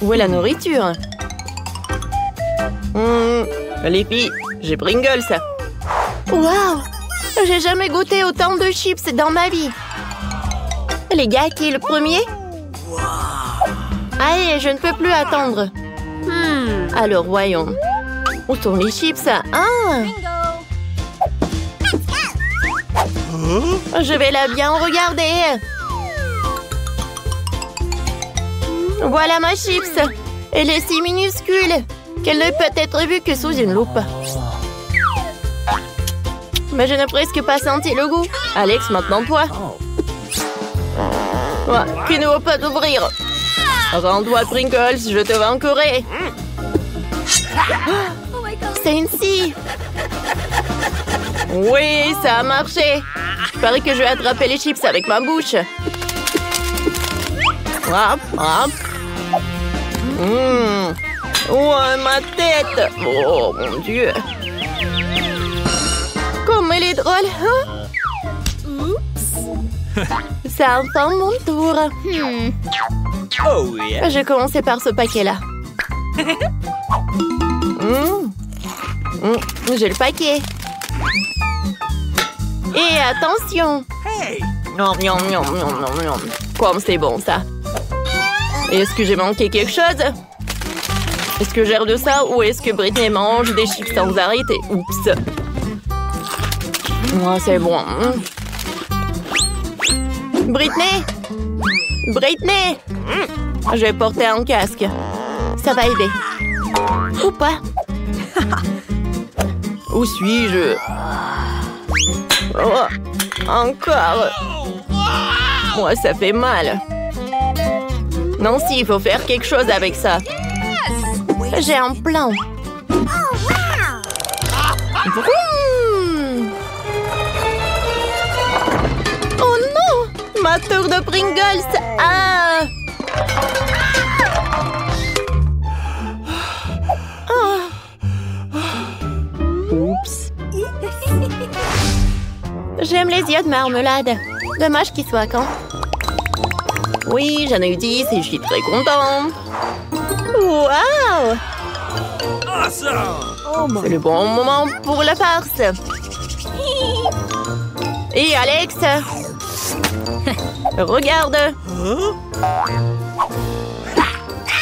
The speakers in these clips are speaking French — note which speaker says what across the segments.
Speaker 1: Où est la nourriture? Les filles, j'ai Pringles. Waouh! J'ai jamais goûté autant de chips dans ma vie. Les gars, qui est le premier? Allez, je ne peux plus attendre. Alors, voyons. Où sont les chips? Je vais la bien regarder. Voilà ma chips. Elle est si minuscule qu'elle ne peut être vue que sous une loupe. Mais je n'ai presque pas senti le goût. Alex, maintenant toi. Qui ne veut pas t'ouvrir? Rends-toi, Pringles, je te vaincrai. C'est une scie. Oui, ça a marché. Il paraît que je vais attraper les chips avec ma bouche. Hop, hop. Oh, ma tête. Oh, mon Dieu. Comme elle est drôle. C'est enfin mon tour.
Speaker 2: Oh yeah.
Speaker 1: Je vais commencer par ce paquet-là. J'ai le paquet. Et attention.
Speaker 2: Hey.
Speaker 1: Nom, nom, nom, nom, nom, nom. Comme c'est bon, ça. Est-ce que j'ai manqué quelque chose? Est-ce que j'ai de ça ou est-ce que Britney mange des chips sans arrêter? Oups. C'est bon. Britney! Britney! Je vais porter un casque. Ça va aider. Ou pas. Où suis-je? Oh, encore. Moi, ça fait mal. Nancy, il faut faire quelque chose avec ça. J'ai un plan. Vroom! Oh non! Ma tour de Pringles! Oups. J'aime les yeux de marmelade. Dommage qu'ils soient quand. Oui, j'en ai eu 10 et je suis très contente. Wow!
Speaker 2: Awesome.
Speaker 1: C'est le bon moment pour la farce. Et Alex, regarde.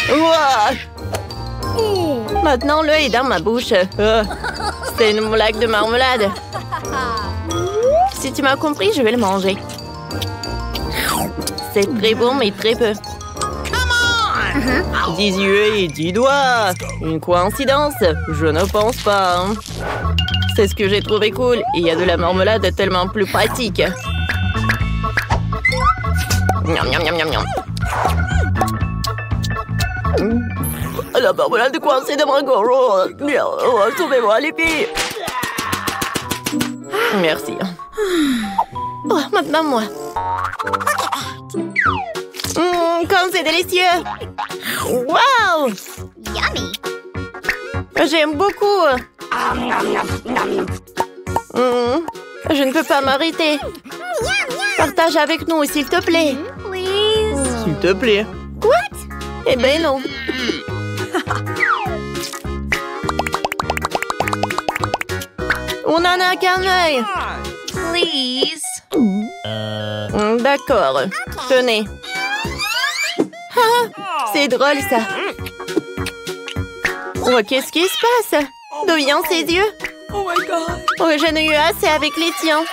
Speaker 1: Wow. Maintenant, l'œil est dans ma bouche. C'est une blague de marmelade. Si tu m'as compris, je vais le manger. C'est très bon, mais très peu. 10 yeux et 10 doigts. Une coïncidence? Je ne pense pas. C'est ce que j'ai trouvé cool. Il y a de la marmelade tellement plus pratique. Miam, miam, miam, miam, miam. La marmelade coincée dans ma gorge. Sauvez-moi, les filles. Merci. Oh, maintenant moi. Comme c'est délicieux. Wow!
Speaker 3: Yummy.
Speaker 1: J'aime beaucoup. Je ne peux pas m'arrêter. Partage avec nous, s'il te plaît.
Speaker 3: Please.
Speaker 1: S'il te plaît.
Speaker 3: What?
Speaker 1: Eh ben non. On en a qu'un œil.
Speaker 3: Please.
Speaker 1: D'accord. Tenez. C'est drôle, ça. Oh, qu'est-ce qui se passe? D'où viennent ses yeux?
Speaker 2: Oh my god.
Speaker 1: Oh, j'en ai eu assez avec les tiens.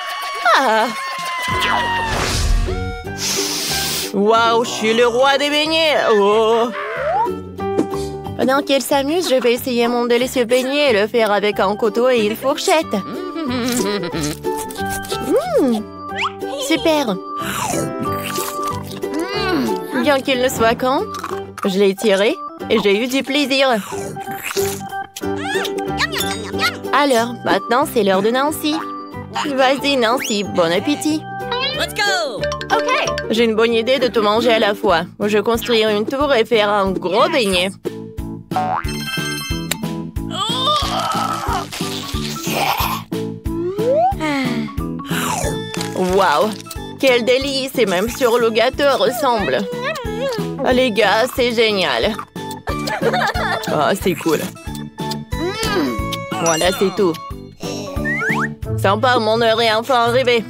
Speaker 1: Waouh, je suis le roi des beignets. Oh. Pendant qu'elle s'amuse, je vais essayer mon délicieux beignet et le faire avec un couteau et une fourchette. Super. Bien qu'il ne soit qu'un, je l'ai tiré et j'ai eu du plaisir. Alors, maintenant, c'est l'heure de Nancy. Vas-y, Nancy, bon appétit.
Speaker 2: Let's go.
Speaker 3: OK.
Speaker 1: J'ai une bonne idée de tout manger à la fois. Je vais construire une tour et faire un gros beignet. Waouh! Quel délice! Et même sur le gâteau ressemble. Oh, les gars, c'est génial. Ah, c'est cool. Voilà, c'est tout. Sympa, mon heure est enfin arrivée.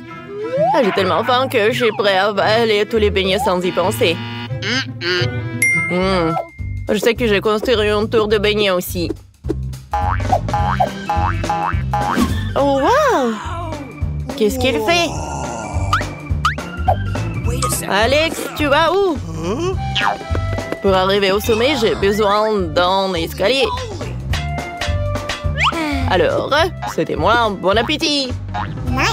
Speaker 1: Ah, j'ai tellement faim que je suis prêt à avaler tous les beignets sans y penser. Je sais que j'ai construit une tour de beignets aussi. Oh, wow! Qu'est-ce qu'il fait? Alex, tu vas où? Pour arriver au sommet, j'ai besoin d'un escalier. Alors, c'était moi. Bon appétit!
Speaker 3: Nice.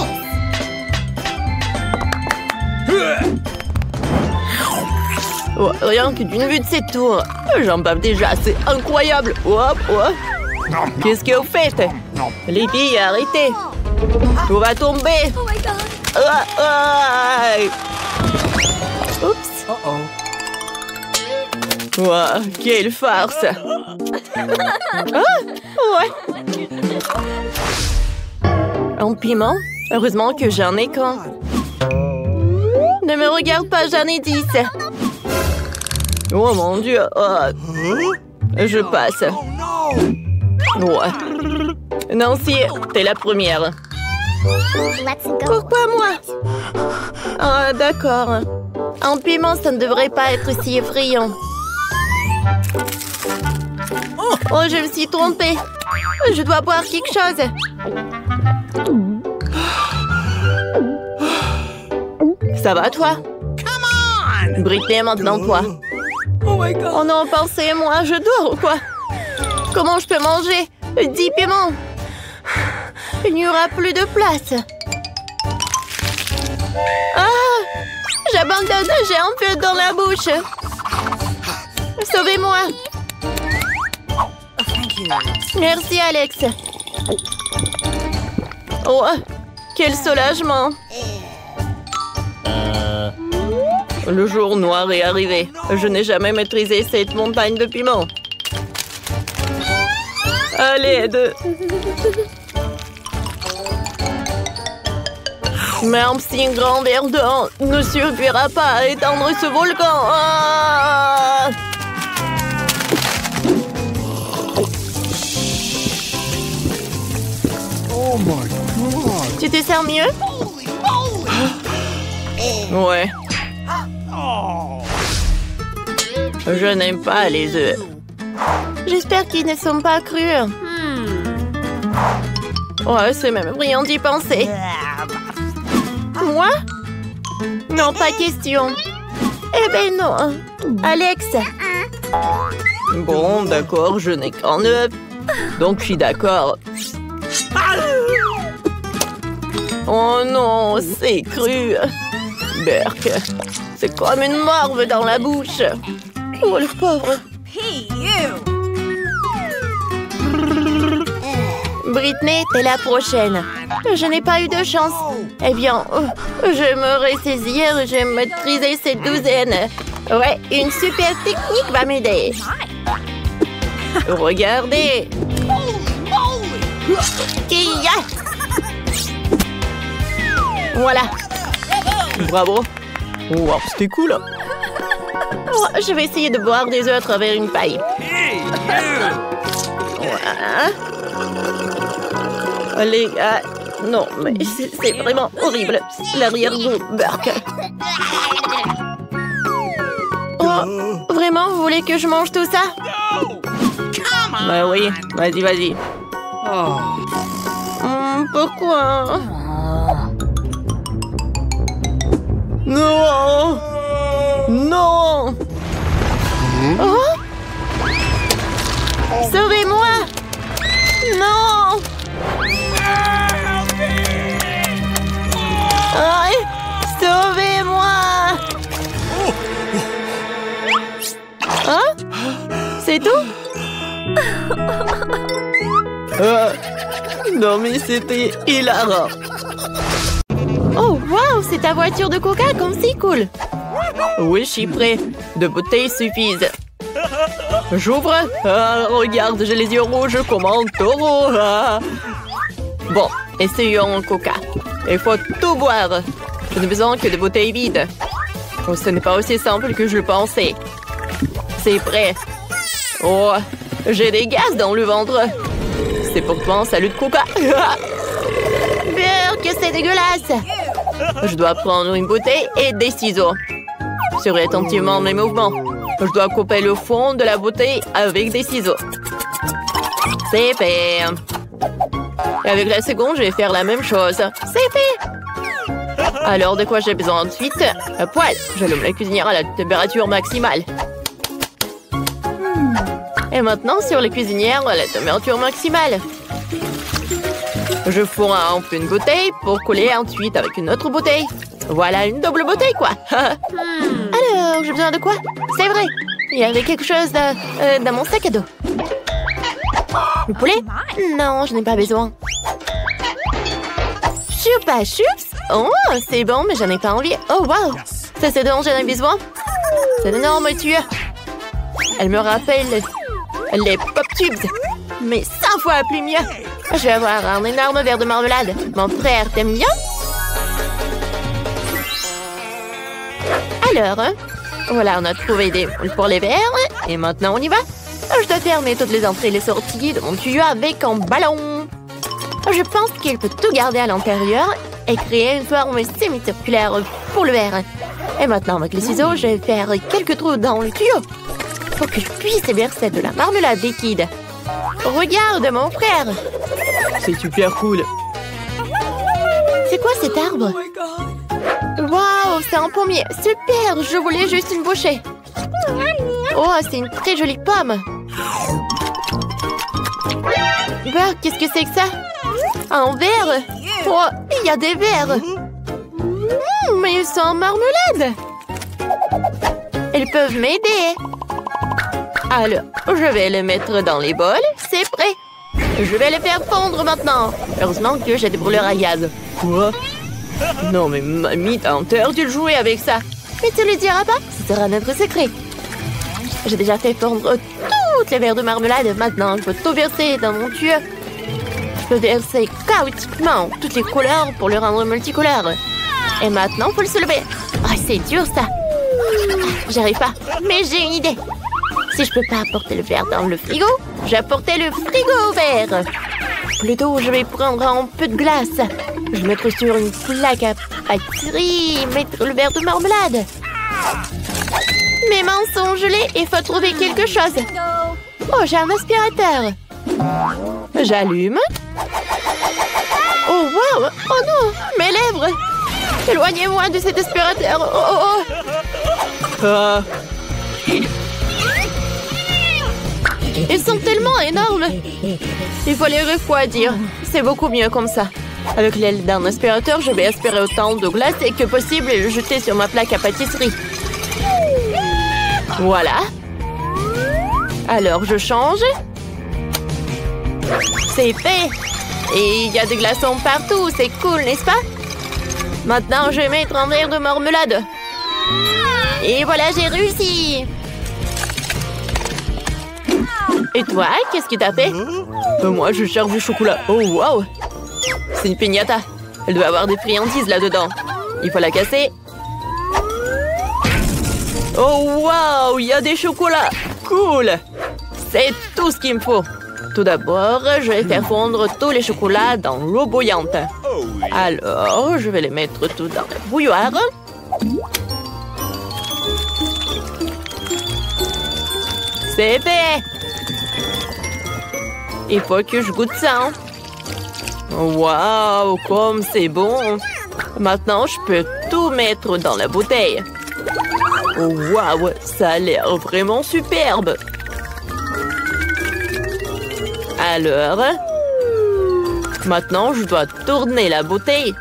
Speaker 1: Oh, rien que d'une vue de cette tour, j'en bave déjà, c'est incroyable. Hop, hop. Qu'est-ce que vous faites? Les filles, arrêtez. Tout va tomber.
Speaker 3: Oh my god.
Speaker 1: Oups. Wow, quelle farce. Ouais. Un piment? Heureusement que j'en ai qu'un. Ne me regarde pas, j'en ai 10. Oh mon Dieu. Je passe. Ouais. Nancy, t'es la première.
Speaker 3: Let's go.
Speaker 1: Pourquoi moi? Ah, d'accord. Un piment, ça ne devrait pas être si effrayant. Oh, je me suis trompée. Je dois boire quelque chose. Ça va, toi? Britney, maintenant, toi. Oh non, pensez-moi, je dors ou quoi? Comment je peux manger 10 piments? Il n'y aura plus de place. Ah! J'abandonne, j'ai un peu dans la bouche. Sauvez-moi. Merci, Alex. Oh, quel soulagement. Le jour noir est arrivé. Je n'ai jamais maîtrisé cette montagne de piments. À l'aide. Mais un si grand verre d'eau ne suffira pas à éteindre ce volcan. Ah!
Speaker 4: Oh my god!
Speaker 1: Tu te sens mieux? Ouais. Je n'aime pas les œufs. J'espère qu'ils ne sont pas crus. Ouais, c'est même brillant d'y penser. Moi? Non, pas question. Eh ben non. Alex. Bon, d'accord, je n'ai qu'un œuf. Donc, je suis d'accord. Oh non, c'est cru. Berk, c'est comme une morve dans la bouche. Oh, le pauvre.
Speaker 3: Hey, you.
Speaker 1: Britney, t'es la prochaine. Je n'ai pas eu de chance. Eh bien, je me ressaisir, j'ai maîtrisé cette douzaine. Ouais, une super technique va m'aider. Regardez. Kia. Voilà. Bravo. Wow, c'était cool. Oh, je vais essayer de boire des œufs à travers une paille. Voilà. Les gars, non, mais c'est vraiment horrible. L'arrière-goût, Burke. Oh, vraiment, vous voulez que je mange tout ça? Bah oui, vas-y, vas-y. Pourquoi? Non! Non! Oh? Sauvez-moi! Non! Aïe! Sauvez-moi! Hein? C'est tout? Non mais c'était hilarant! Oh wow! C'est ta voiture de coca comme c'est cool! Oui, je suis prêt. 2 bouteilles suffisent. J'ouvre. Ah, regarde, j'ai les yeux rouges comme un taureau. Ah. Bon, essayons un coca. Il faut tout boire. Je n'ai besoin que de bouteilles vides. Oh, ce n'est pas aussi simple que je le pensais. C'est prêt. Oh, j'ai des gaz dans le ventre. C'est pourtant un salut de coca. Que c'est dégueulasse. Je dois prendre une bouteille et des ciseaux. Surveille attentivement mes mouvements. Je dois couper le fond de la bouteille avec des ciseaux. C'est fait. Avec la seconde, je vais faire la même chose. C'est fait. Alors, de quoi j'ai besoin ensuite? Un poêle. J'allume la cuisinière à la température maximale. Et maintenant, sur la cuisinière à la température maximale. Je fourre un peu une bouteille pour coller ensuite avec une autre bouteille. Voilà, une double bouteille, quoi. Alors, j'ai besoin de quoi? C'est vrai. Il y avait quelque chose dans mon sac à dos. Le poulet? Non, je n'ai pas besoin. Choupa choups? Oh, c'est bon, mais j'en ai pas envie. Oh, wow. Ça, c'est dont j'en ai besoin. C'est une énorme tueur. Elle me rappelle les pop tubes, mais 100 fois plus mieux. Je vais avoir un énorme verre de marmelade. Mon frère, t'aimes bien? Alors, voilà, on a trouvé des moules pour les verres. Et maintenant, on y va. Je dois fermer toutes les entrées et les sorties de mon tuyau avec un ballon. Je pense qu'il peut tout garder à l'intérieur et créer une forme semi-circulaire pour le verre. Et maintenant, avec les ciseaux, je vais faire quelques trous dans le tuyau pour que je puisse verser de la marmelade liquide. Regarde, mon frère! C'est super cool. C'est quoi cet arbre? Waouh, c'est un pommier. Super, je voulais juste une bouchée. Oh, c'est une très jolie pomme. Bah, qu'est-ce que c'est que ça? Un verre? Oh, il y a des verres. Mais ils sont en marmelade. Ils peuvent m'aider. Alors, je vais les mettre dans les bols. C'est prêt. Je vais les faire fondre maintenant. Heureusement que j'ai des brûleurs à gaz. Quoi? Non, mais mamie, t'as interdit de jouer avec ça. Mais tu le diras pas. Ce sera notre secret. J'ai déjà fait fondre toutes les verres de marmelade. Maintenant, je peux tout verser dans mon tuyau. Je peux verser chaotiquement toutes les couleurs pour le rendre multicolore. Et maintenant, il faut le soulever. Ah, c'est dur, ça. J'arrive pas. Mais j'ai une idée. Si je peux pas apporter le verre dans le frigo, j'ai apporté le frigo vert. Plutôt, je vais prendre un peu de glace. Je vais mettre sur une plaque à pâtisserie, mettre le verre de marmelade. Mes mains sont gelées, il faut trouver quelque chose. Oh, j'ai un aspirateur. J'allume. Oh, wow! Oh non, mes lèvres! Éloignez-moi de cet aspirateur. Oh, oh. Ils sont tellement énormes. Il faut les refroidir. C'est beaucoup mieux comme ça. Avec l'aide d'un aspirateur, je vais aspirer autant de glace que possible et le jeter sur ma plaque à pâtisserie. Voilà. Alors, je change. C'est fait. Et il y a des glaçons partout. C'est cool, n'est-ce pas? Maintenant, je vais mettre un verre de marmelade. Et voilà, j'ai réussi. Et toi, qu'est-ce que t'as fait? Moi, je cherche du chocolat. Oh, wow! C'est une piñata. Elle doit avoir des friandises là-dedans. Il faut la casser. Oh, wow! Il y a des chocolats. Cool! C'est tout ce qu'il me faut. Tout d'abord, je vais faire fondre tous les chocolats dans l'eau bouillante. Alors, je vais les mettre tout dans la bouilloire. C'est fait! Il faut que je goûte ça. Waouh, comme c'est bon! Maintenant, je peux tout mettre dans la bouteille. Waouh, ça a l'air vraiment superbe! Alors, maintenant, je dois tourner la bouteille.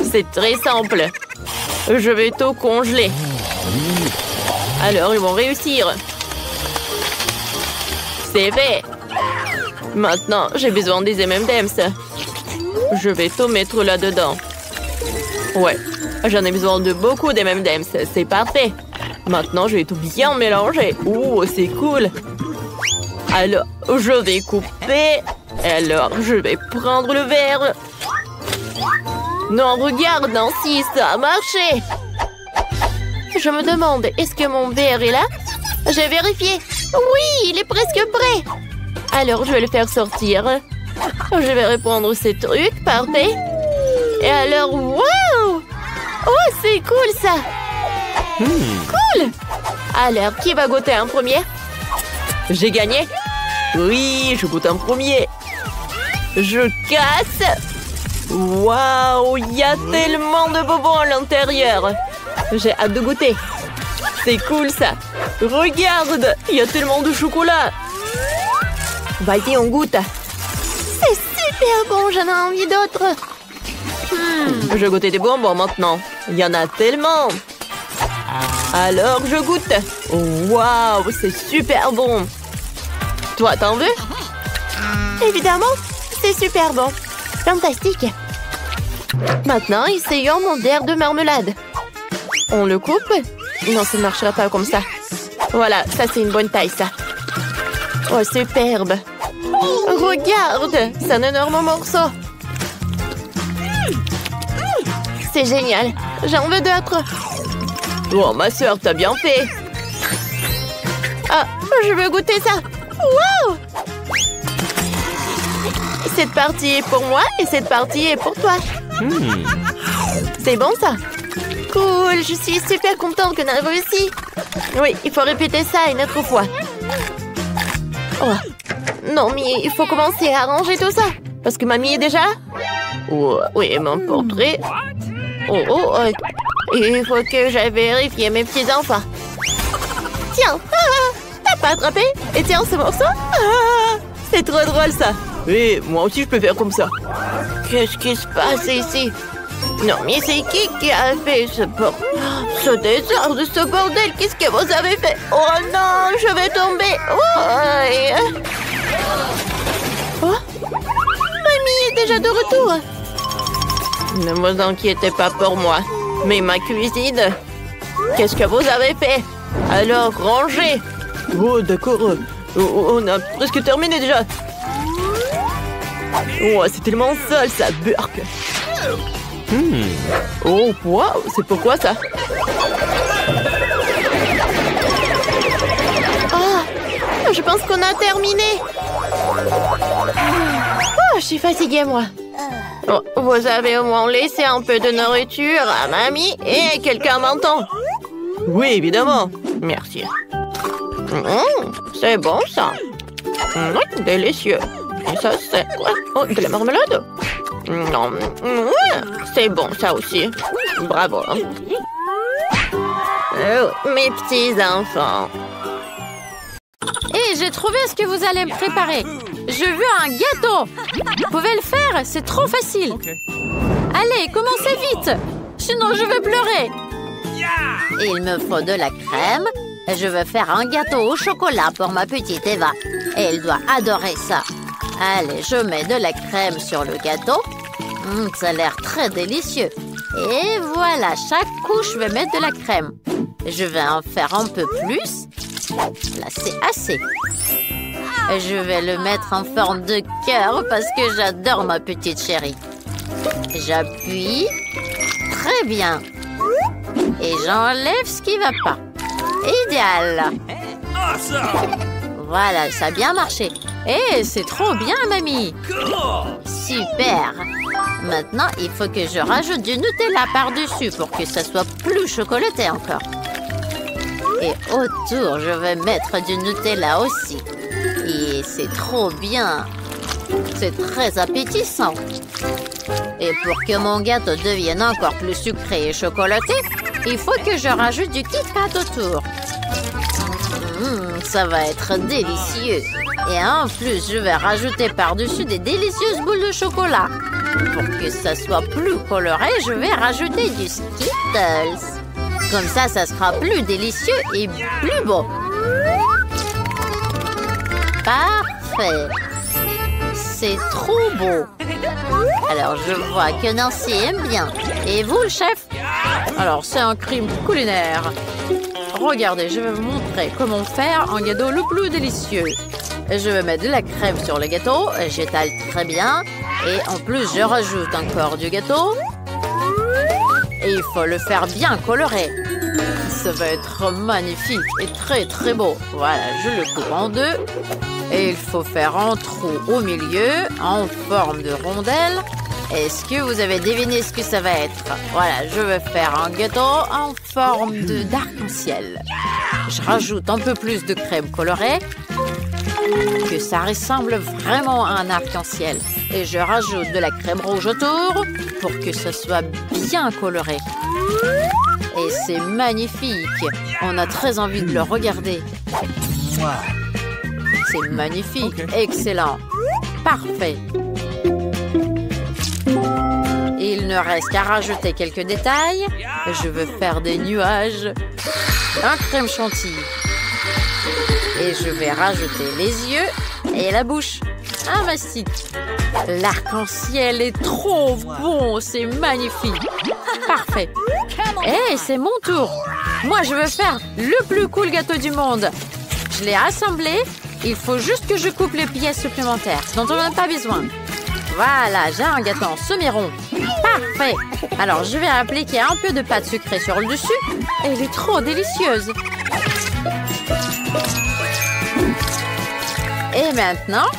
Speaker 1: C'est très simple. Je vais tout congeler. Alors, ils vont réussir. C'est fait. Maintenant, j'ai besoin des M&M's. Je vais tout mettre là-dedans. Ouais, j'en ai besoin de beaucoup d'M&M's. C'est parfait. Maintenant, je vais tout bien mélanger. Oh, c'est cool. Alors, je vais couper. Alors, je vais prendre le verre. Non, regarde, Nancy, ça a marché. Je me demande, est-ce que mon verre est là? J'ai vérifié. Oui, il est presque prêt. Alors, je vais le faire sortir. Je vais répondre ces trucs. Parfait. Et alors, waouh! Oh, c'est cool, ça. Cool. Alors, qui va goûter en premier? J'ai gagné. Oui, je goûte en premier. Je casse. Waouh, il y a tellement de bonbons à l'intérieur. J'ai hâte de goûter. C'est cool, ça. Regarde, il y a tellement de chocolat. Vas-y, on goûte. C'est super bon, j'en ai envie d'autres. Je vais goûter des bonbons maintenant. Il y en a tellement. Alors, je goûte. Waouh, c'est super bon. Toi, t'en veux? Évidemment, c'est super bon. Fantastique. Maintenant, essayons mon verre de marmelade. On le coupe? Non, ça ne marchera pas comme ça. Voilà, ça c'est une bonne taille, ça. Oh, superbe. Regarde, c'est un énorme morceau. C'est génial. J'en veux d'autres. Oh, ma soeur, t'as bien fait. Ah, je veux goûter ça. Wow! Cette partie est pour moi et cette partie est pour toi. C'est bon, ça? Cool, je suis super contente qu'on ait réussi. Oui, il faut répéter ça une autre fois. Oh. Non, mais il faut commencer à arranger tout ça. Parce que mamie est déjà là. Oh, oui, mon portrait. Oh. Il faut que j'aille vérifier mes petits-enfants. Tiens, t'as pas attrapé? Et tiens, ce morceau. C'est trop drôle, ça. Oui, moi aussi, je peux faire comme ça. Qu'est-ce qui se passe ici? Non, mais c'est qui a fait ce désordre, ce bordel? Qu'est-ce que vous avez fait? Oh non, je vais tomber. Oh, mamie est déjà de retour. Ne vous inquiétez pas pour moi. Mais ma cuisine, qu'est-ce que vous avez fait? Alors, rangez. Oh, d'accord. On a presque terminé déjà. Oh, c'est tellement sale, ça burk. Oh, wow, c'est pourquoi ça? Oh, je pense qu'on a terminé. Oh, je suis fatiguée, moi. Oh, vous avez au moins laissé un peu de nourriture à mamie et quelqu'un m'entend. Oui, évidemment. Merci. C'est bon, ça. Délicieux. Et ça, c'est quoi? Oh, de la marmelade? Non, c'est bon, ça aussi. Bravo. Oh, mes petits enfants.
Speaker 5: Et j'ai trouvé ce que vous allez me préparer. Je veux un gâteau. Vous pouvez le faire, c'est trop facile. Allez, commencez vite. Sinon, je vais pleurer.
Speaker 6: Il me faut de la crème. Je veux faire un gâteau au chocolat pour ma petite Eva. Elle doit adorer ça. Allez, je mets de la crème sur le gâteau. Ça a l'air très délicieux. Et voilà, chaque couche, je vais mettre de la crème. Je vais en faire un peu plus. Là, c'est assez. Je vais le mettre en forme de cœur parce que j'adore ma petite chérie. J'appuie. Très bien. Et j'enlève ce qui ne va pas. Idéal. Voilà, ça a bien marché.
Speaker 5: Eh, c'est trop bien, mamie.
Speaker 6: Super. Maintenant, il faut que je rajoute du Nutella par-dessus pour que ça soit plus chocolaté encore. Et autour, je vais mettre du Nutella aussi. Et c'est trop bien. C'est très appétissant. Et pour que mon gâteau devienne encore plus sucré et chocolaté, il faut que je rajoute du Kit Kat autour. Ça va être délicieux. Et en plus, je vais rajouter par-dessus des délicieuses boules de chocolat. Pour que ça soit plus coloré, je vais rajouter du Skittles. Comme ça sera plus délicieux et plus beau. Parfait. C'est trop beau. Alors, je vois que Nancy aime bien. Et vous, le chef?
Speaker 5: Alors, c'est un crime culinaire. Regardez, je vais vous montrer comment faire un gâteau le plus délicieux. Je vais mettre de la crème sur le gâteau. J'étale très bien. Et en plus, je rajoute encore du gâteau. Et il faut le faire bien coloré. ça va être magnifique et très très beau. Voilà, je le coupe en deux. Et il faut faire un trou au milieu en forme de rondelle. Est-ce que vous avez deviné ce que ça va être? Voilà, je vais faire un gâteau en forme d'arc-en-ciel. Je rajoute un peu plus de crème colorée, que ça ressemble vraiment à un arc-en-ciel. Et je rajoute de la crème rouge autour pour que ça soit bien coloré. Et c'est magnifique. On a très envie de le regarder. C'est magnifique. Excellent. Parfait. Il ne reste qu'à rajouter quelques détails. Je veux faire des nuages. Un crème chantilly. Et je vais rajouter les yeux et la bouche. Un mastic. L'arc-en-ciel est trop bon. C'est magnifique. Parfait. Hey, c'est mon tour. Moi, je veux faire le plus cool gâteau du monde. Je l'ai assemblé. Il faut juste que je coupe les pièces supplémentaires dont on n'a pas besoin. Voilà, j'ai un gâteau en semi-rond. Parfait. Alors, je vais appliquer un peu de pâte sucrée sur le dessus. Elle est trop délicieuse. Et maintenant,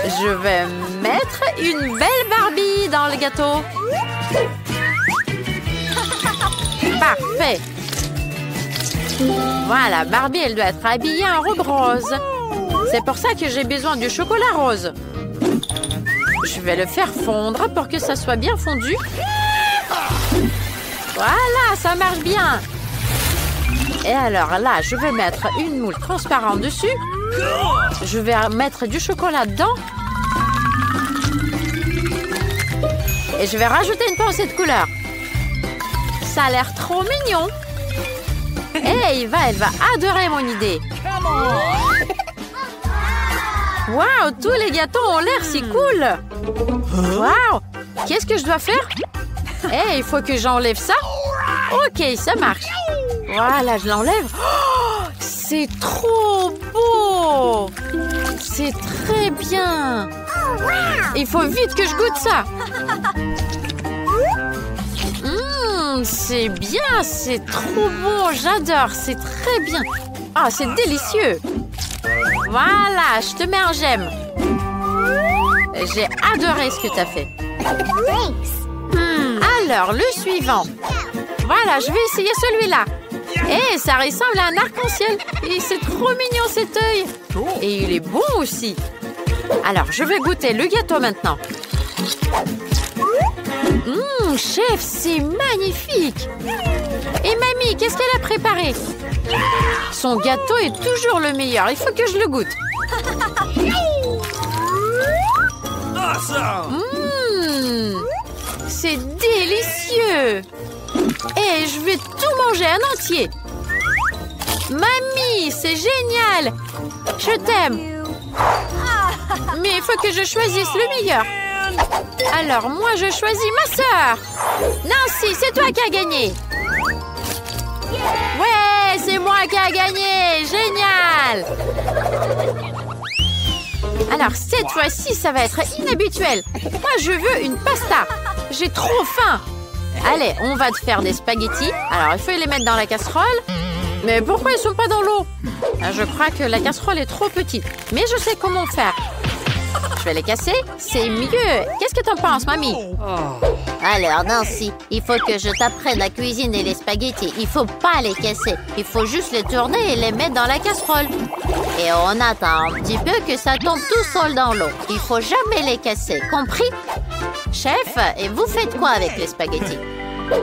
Speaker 5: je vais mettre une belle Barbie dans le gâteau. Parfait. Voilà, Barbie, elle doit être habillée en robe rose. C'est pour ça que j'ai besoin du chocolat rose. Je vais le faire fondre pour que ça soit bien fondu. Voilà, ça marche bien. Et alors là, je vais mettre une moule transparente dessus. Je vais mettre du chocolat dedans. Et je vais rajouter une pincée de couleur. Ça a l'air trop mignon. Et elle va adorer mon idée. Waouh, tous les gâteaux ont l'air si cool. Waouh, qu'est-ce que je dois faire? Il faut que j'enlève ça. Ok, ça marche. Voilà, je l'enlève. Oh, c'est trop beau. C'est très bien. Il faut vite que je goûte ça. C'est bien, c'est trop bon. J'adore, c'est très bien. Ah, c'est délicieux. Voilà, je te mets un j'aime. J'ai adoré ce que tu as fait. Alors, le suivant. Voilà, je vais essayer celui-là. Ça ressemble à un arc-en-ciel. Et c'est trop mignon cet œil. Et il est bon aussi. Alors, je vais goûter le gâteau maintenant. Chef, c'est magnifique. Et mamie, qu'est-ce qu'elle a préparé? Son gâteau est toujours le meilleur. Il faut que je le goûte. C'est délicieux. Et je vais tout manger en entier. Mamie, c'est génial. Je t'aime. Mais il faut que je choisisse le meilleur. Alors, moi, je choisis ma sœur. Nancy, c'est toi qui as gagné. Ouais, c'est moi qui ai gagné. Génial. Alors, cette fois-ci, ça va être inhabituel. Moi, je veux une pasta. J'ai trop faim. Allez, on va te faire des spaghettis. Alors, il faut les mettre dans la casserole. Mais pourquoi ils ne sont pas dans l'eau? Je crois que la casserole est trop petite. Mais je sais comment faire. Je vais les casser. C'est mieux. Qu'est-ce que t'en penses, mamie?
Speaker 6: Alors, Nancy, il faut que je t'apprenne à cuisiner les spaghettis. Il faut pas les casser. Il faut juste les tourner et les mettre dans la casserole. Et on attend un petit peu que ça tombe tout seul dans l'eau. Il faut jamais les casser. Compris? Chef, et vous faites quoi avec les spaghettis?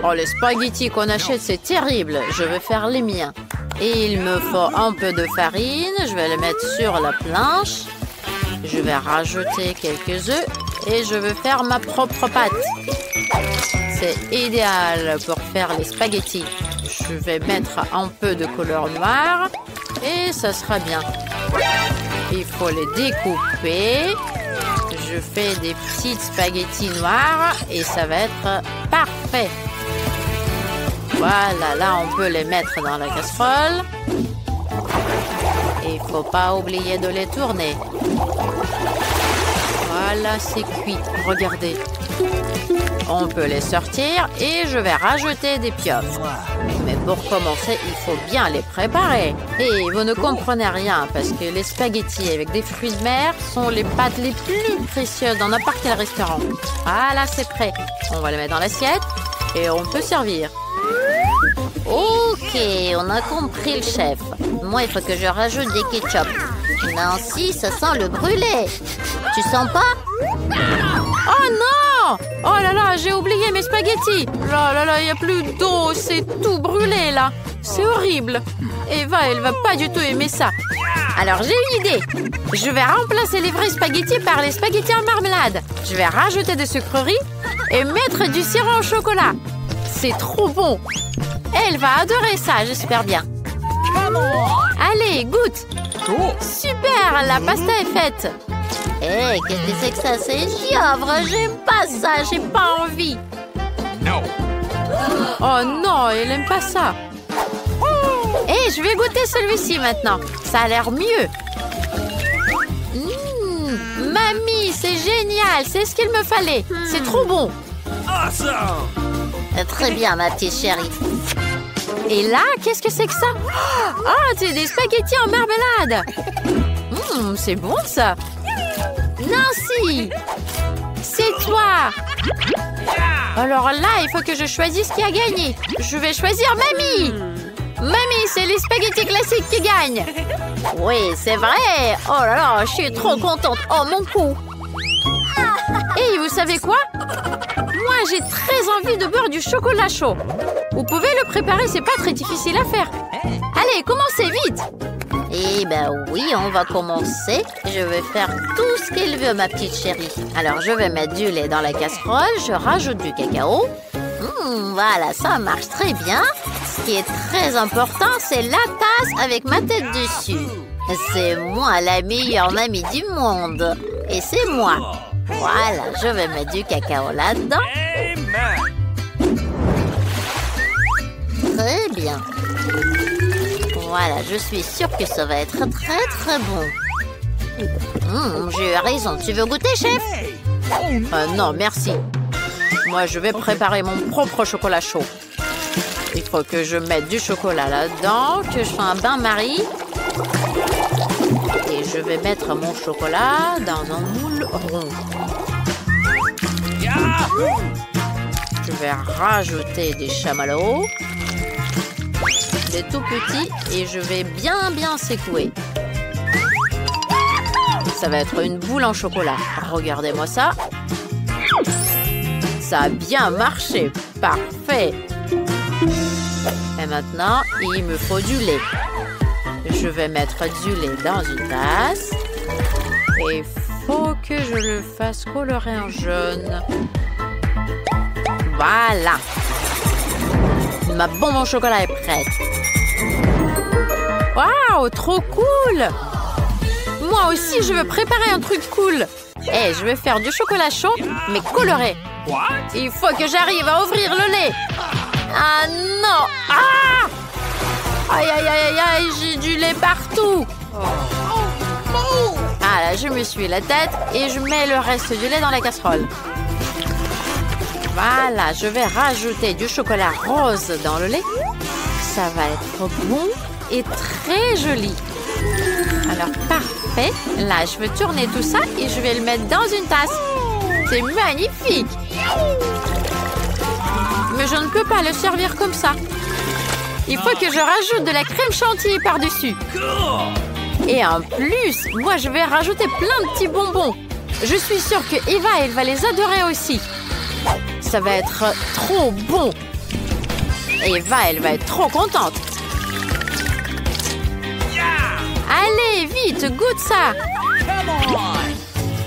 Speaker 5: Oh, les spaghettis qu'on achète, c'est terrible. Je vais faire les miens. Et il me faut un peu de farine. Je vais le mettre sur la planche. Je vais rajouter quelques œufs et je vais faire ma propre pâte. C'est idéal pour faire les spaghettis. Je vais mettre un peu de couleur noire et ça sera bien. Il faut les découper. Je fais des petites spaghettis noirs et ça va être parfait. Voilà, là on peut les mettre dans la casserole. Et il ne faut pas oublier de les tourner. Voilà, c'est cuit. Regardez. On peut les sortir et je vais rajouter des pieuvres. Mais Pour commencer, il faut bien les préparer. Et vous ne comprenez rien parce que les spaghettis avec des fruits de mer sont les pâtes les plus précieuses dans n'importe quel restaurant. Voilà, c'est prêt. On va les mettre dans l'assiette et on peut servir.
Speaker 6: Ok, on a compris le chef. Moi, il faut que je rajoute des ketchup. Nancy, ça sent le brûlé. Tu sens pas?
Speaker 5: Oh non! Oh là là, j'ai oublié mes spaghettis. Là là là, il n'y a plus d'eau, c'est tout brûlé là. C'est horrible. Eva, elle va pas du tout aimer ça. Alors j'ai une idée. Je vais remplacer les vrais spaghettis par les spaghettis en marmelade. Je vais rajouter des sucreries et mettre du sirop au chocolat. C'est trop bon. Elle va adorer ça, j'espère bien. Allez, goûte. Super, la pasta est faite.
Speaker 6: Hé, qu'est-ce que c'est que ça? C'est giovre. J'aime pas ça. J'ai pas envie.
Speaker 5: Oh non, elle aime pas ça. Hé, je vais goûter celui-ci maintenant. Ça a l'air mieux. Mamie, c'est génial. C'est ce qu'il me fallait. C'est trop bon.
Speaker 6: Très bien, ma petite chérie.
Speaker 5: Et là, qu'est-ce que c'est que ça? Ah, c'est des spaghettis en marmelade. C'est bon ça. Nancy, c'est toi. Alors là, il faut que je choisisse qui a gagné. Je vais choisir Mamie. Mamie, c'est les spaghettis classiques qui gagnent.
Speaker 6: Oui, c'est vrai. Oh là là, je suis trop contente. Oh, mon cou.
Speaker 5: Et vous savez quoi? Moi, j'ai très envie de boire du chocolat chaud. Vous pouvez le préparer, c'est pas très difficile à faire. Allez, commencez vite.
Speaker 6: Eh ben oui, on va commencer. Je vais faire tout ce qu'il veut, ma petite chérie. Alors, je vais mettre du lait dans la casserole. Je rajoute du cacao. Voilà, ça marche très bien. Ce qui est très important, c'est la tasse avec ma tête dessus. C'est moi la meilleure mamie du monde. Et c'est moi. Voilà, je vais mettre du cacao là-dedans. Très bien. Voilà, je suis sûre que ça va être très très bon. J'ai eu raison. Tu veux goûter, chef?
Speaker 5: Non, merci. Moi, je vais préparer mon propre chocolat chaud. Il faut que je mette du chocolat là-dedans, que je fasse un bain-marie. Et je vais mettre mon chocolat dans un moule rond. Je vais rajouter des chamallows. Des tout petits. Et je vais bien secouer. Ça va être une boule en chocolat. Regardez-moi ça. Ça a bien marché. Parfait. Et maintenant, il me faut du lait. Je vais mettre du lait dans une tasse. Et il faut que je le fasse colorer en jaune. Voilà. Ma bombe au chocolat est prête. Waouh, trop cool! Moi aussi, je veux préparer un truc cool. Et je vais faire du chocolat chaud, mais coloré. Il faut que j'arrive à ouvrir le lait. Ah non! Ah! Aïe, aïe, aïe, aïe, j'ai du lait partout. Ah là, je m'essuie la tête et je mets le reste du lait dans la casserole. Voilà, je vais rajouter du chocolat rose dans le lait. Ça va être bon et très joli. Alors, parfait. Là, je vais tourner tout ça et je vais le mettre dans une tasse. C'est magnifique. Mais je ne peux pas le servir comme ça. Il faut que je rajoute de la crème chantilly par-dessus. Et en plus, moi, je vais rajouter plein de petits bonbons. Je suis sûre que Eva, elle va les adorer aussi. Ça va être trop bon. Eva, elle va être trop contente. Allez, vite, goûte ça.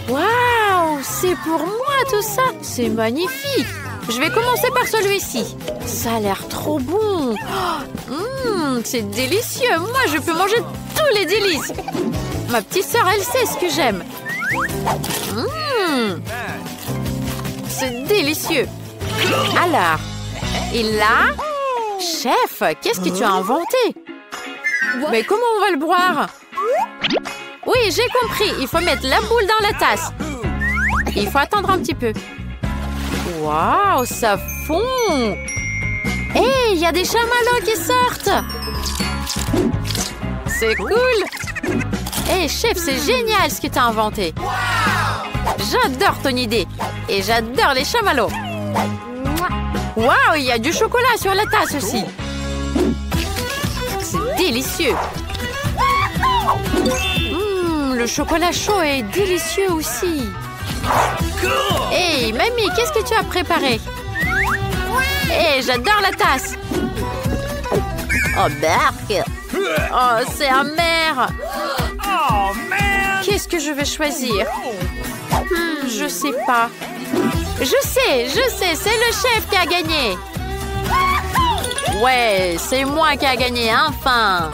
Speaker 5: Waouh, c'est pour moi tout ça. C'est magnifique. Je vais commencer par celui-ci. Ça a l'air trop bon. C'est délicieux. Moi, je peux manger tous les délices. Ma petite sœur, elle sait ce que j'aime. C'est délicieux. Alors, et là, chef, qu'est-ce que tu as inventé? Mais comment on va le boire? Oui, j'ai compris. Il faut mettre la boule dans la tasse. Il faut attendre un petit peu. Waouh, ça fond! Hé, il y a des chamallows qui sortent. C'est cool. Hé, chef, c'est génial ce que tu as inventé. J'adore ton idée. Et j'adore les chamallows. Waouh, il y a du chocolat sur la tasse aussi. C'est délicieux. Le chocolat chaud est délicieux aussi. Hey, mamie, qu'est-ce que tu as préparé? Hey, j'adore la tasse.
Speaker 6: Oh, bark!
Speaker 5: Oh, c'est amer. Qu'est-ce que je vais choisir? Je sais pas. Je sais, c'est le chef qui a gagné. Ouais, c'est moi qui a gagné, enfin.